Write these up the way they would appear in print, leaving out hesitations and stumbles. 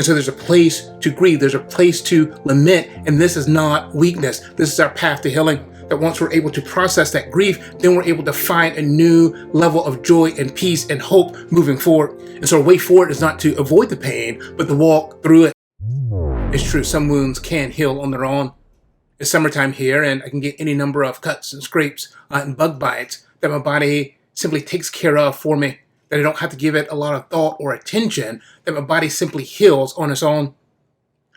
And so there's a place to grieve, there's a place to lament, and this is not weakness. This is our path to healing. That once we're able to process that grief, then we're able to find a new level of joy and peace and hope moving forward. And so our way forward is not to avoid the pain, but to walk through it. It's true, some wounds can heal on their own. It's summertime here, and I can get any number of cuts and scrapes and bug bites that my body simply takes care of for me, that I don't have to give it a lot of thought or attention, that my body simply heals on its own.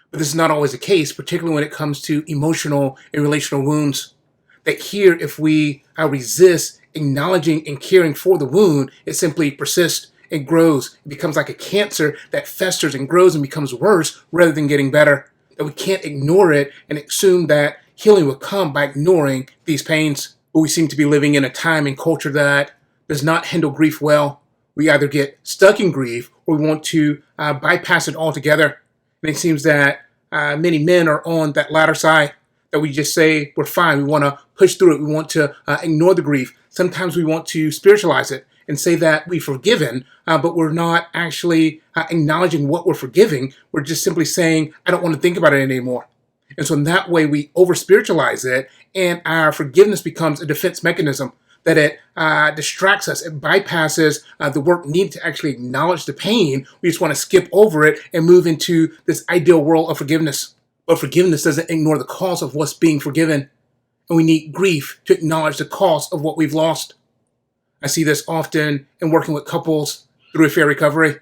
But this is not always the case, particularly when it comes to emotional and relational wounds. That here, if we resist acknowledging and caring for the wound, it simply persists and grows. It becomes like a cancer that festers and grows and becomes worse rather than getting better. That we can't ignore it and assume that healing will come by ignoring these pains. But we seem to be living in a time and culture that does not handle grief well. We either get stuck in grief or we want to bypass it altogether. And it seems that many men are on that latter side, that we just say we're fine. We want to push through it. We want to ignore the grief. Sometimes we want to spiritualize it and say that we've forgiven, but we're not actually acknowledging what we're forgiving. We're just simply saying, I don't want to think about it anymore. And so in that way, we over-spiritualize it, and our forgiveness becomes a defense mechanism, that it distracts us. It bypasses the work needed to actually acknowledge the pain. We just want to skip over it and move into this ideal world of forgiveness. But forgiveness doesn't ignore the cause of what's being forgiven. And we need grief to acknowledge the cost of what we've lost. I see this often in working with couples through affair recovery,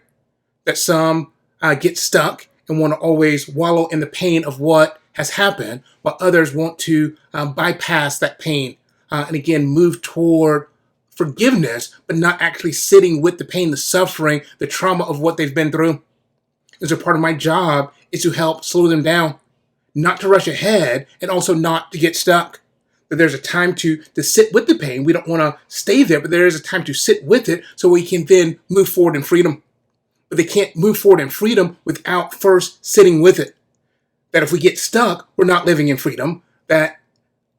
that some get stuck and want to always wallow in the pain of what has happened, while others want to bypass that pain and again move toward forgiveness, but not actually sitting with the pain, the suffering, the trauma of what they've been through. And so part of my job is to help slow them down, not to rush ahead, and also not to get stuck. That there's a time to sit with the pain. We don't want to stay there, but there is a time to sit with it so we can then move forward in freedom. But they can't move forward in freedom without first sitting with it. That if we get stuck, we're not living in freedom. That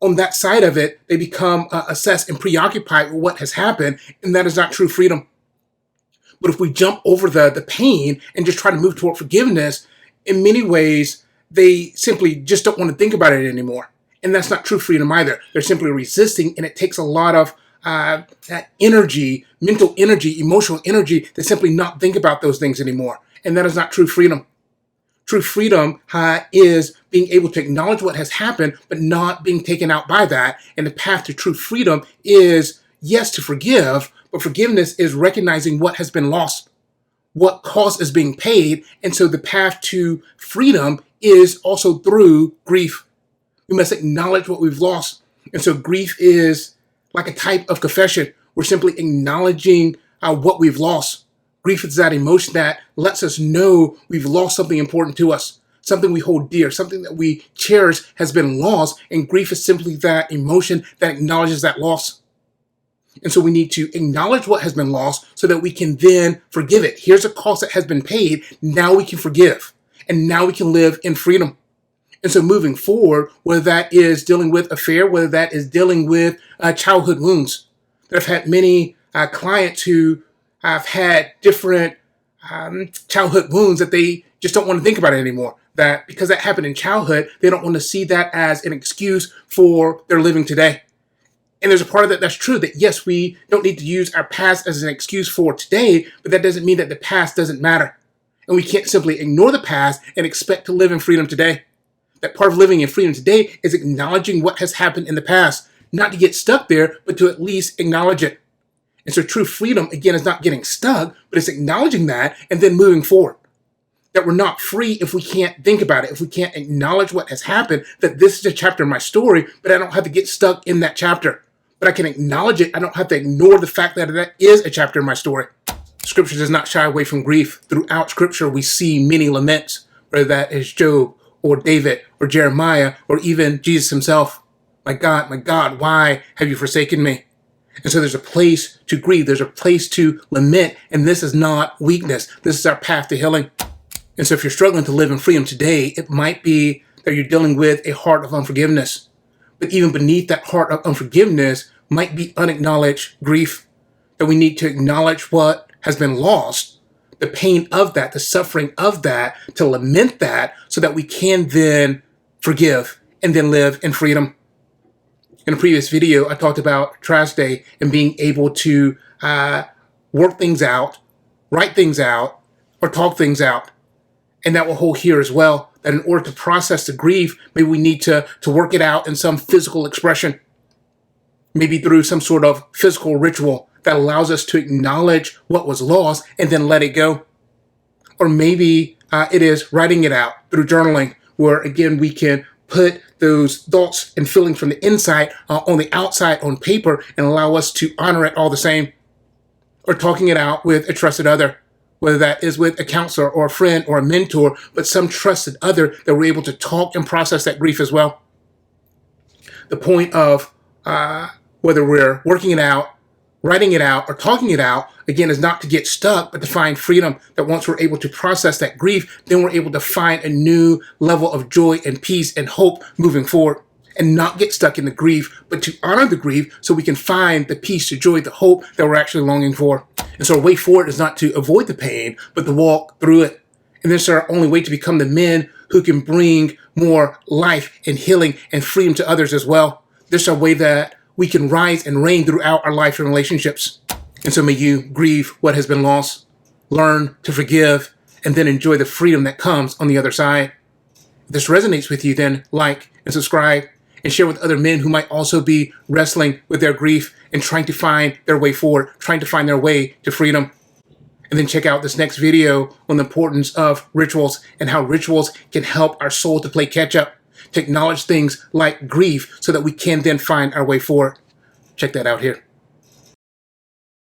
on that side of it, they become obsessed and preoccupied with what has happened, and that is not true freedom. But if we jump over the pain and just try to move toward forgiveness, in many ways, they simply just don't want to think about it anymore. And that's not true freedom either. They're simply resisting, and it takes a lot of that energy, mental energy, emotional energy, to simply not think about those things anymore. And that is not true freedom. True freedom is being able to acknowledge what has happened, but not being taken out by that. And the path to true freedom is, yes, to forgive, but forgiveness is recognizing what has been lost, what cost is being paid. And so the path to freedom is also through grief. We must acknowledge what we've lost. And so grief is like a type of confession. We're simply acknowledging what we've lost. Grief is that emotion that lets us know we've lost something important to us, something we hold dear, something that we cherish has been lost. And grief is simply that emotion that acknowledges that loss. And so we need to acknowledge what has been lost so that we can then forgive it. Here's a cost that has been paid. Now we can forgive. And now we can live in freedom. And so moving forward, whether that is dealing with affair, whether that is dealing with childhood wounds, that I've had many clients who have had different childhood wounds that they just don't want to think about it anymore. That because that happened in childhood, they don't want to see that as an excuse for their living today. And there's a part of that that's true, that yes, we don't need to use our past as an excuse for today, but that doesn't mean that the past doesn't matter. And we can't simply ignore the past and expect to live in freedom today. That part of living in freedom today is acknowledging what has happened in the past, not to get stuck there, but to at least acknowledge it. And so true freedom, again, is not getting stuck, but it's acknowledging that and then moving forward. That we're not free if we can't think about it, if we can't acknowledge what has happened, that this is a chapter in my story, but I don't have to get stuck in that chapter. But I can acknowledge it. I don't have to ignore the fact that that is a chapter in my story. Scripture does not shy away from grief. Throughout Scripture, we see many laments, whether that is Job or David or Jeremiah or even Jesus himself. My God, why have you forsaken me? And so there's a place to grieve. There's a place to lament. And this is not weakness. This is our path to healing. And so if you're struggling to live in freedom today, it might be that you're dealing with a heart of unforgiveness. But even beneath that heart of unforgiveness might be unacknowledged grief. That we need to acknowledge what has been lost, the pain of that, the suffering of that, to lament that so that we can then forgive and then live in freedom. In a previous video, I talked about trash day and being able to work things out, write things out, or talk things out. And that will hold here as well, that in order to process the grief, maybe we need to work it out in some physical expression, maybe through some sort of physical ritual that allows us to acknowledge what was lost and then let it go. Or maybe it is writing it out through journaling, where again, we can put those thoughts and feelings from the inside on the outside on paper and allow us to honor it all the same. Or talking it out with a trusted other, whether that is with a counselor or a friend or a mentor, but some trusted other that we're able to talk and process that grief as well. The point of whether we're working it out, writing it out, or talking it out, again, is not to get stuck, but to find freedom, that once we're able to process that grief, then we're able to find a new level of joy and peace and hope moving forward, and not get stuck in the grief, but to honor the grief so we can find the peace, the joy, the hope that we're actually longing for. And so our way forward is not to avoid the pain, but to walk through it. And this is our only way to become the men who can bring more life and healing and freedom to others as well. This is our way that we can rise and reign throughout our life and relationships. And so may you grieve what has been lost, learn to forgive, and then enjoy the freedom that comes on the other side. If this resonates with you, then like and subscribe and share with other men who might also be wrestling with their grief and trying to find their way forward, trying to find their way to freedom. And then check out this next video on the importance of rituals and how rituals can help our soul to play catch up, to acknowledge things like grief so that we can then find our way forward. Check that out here.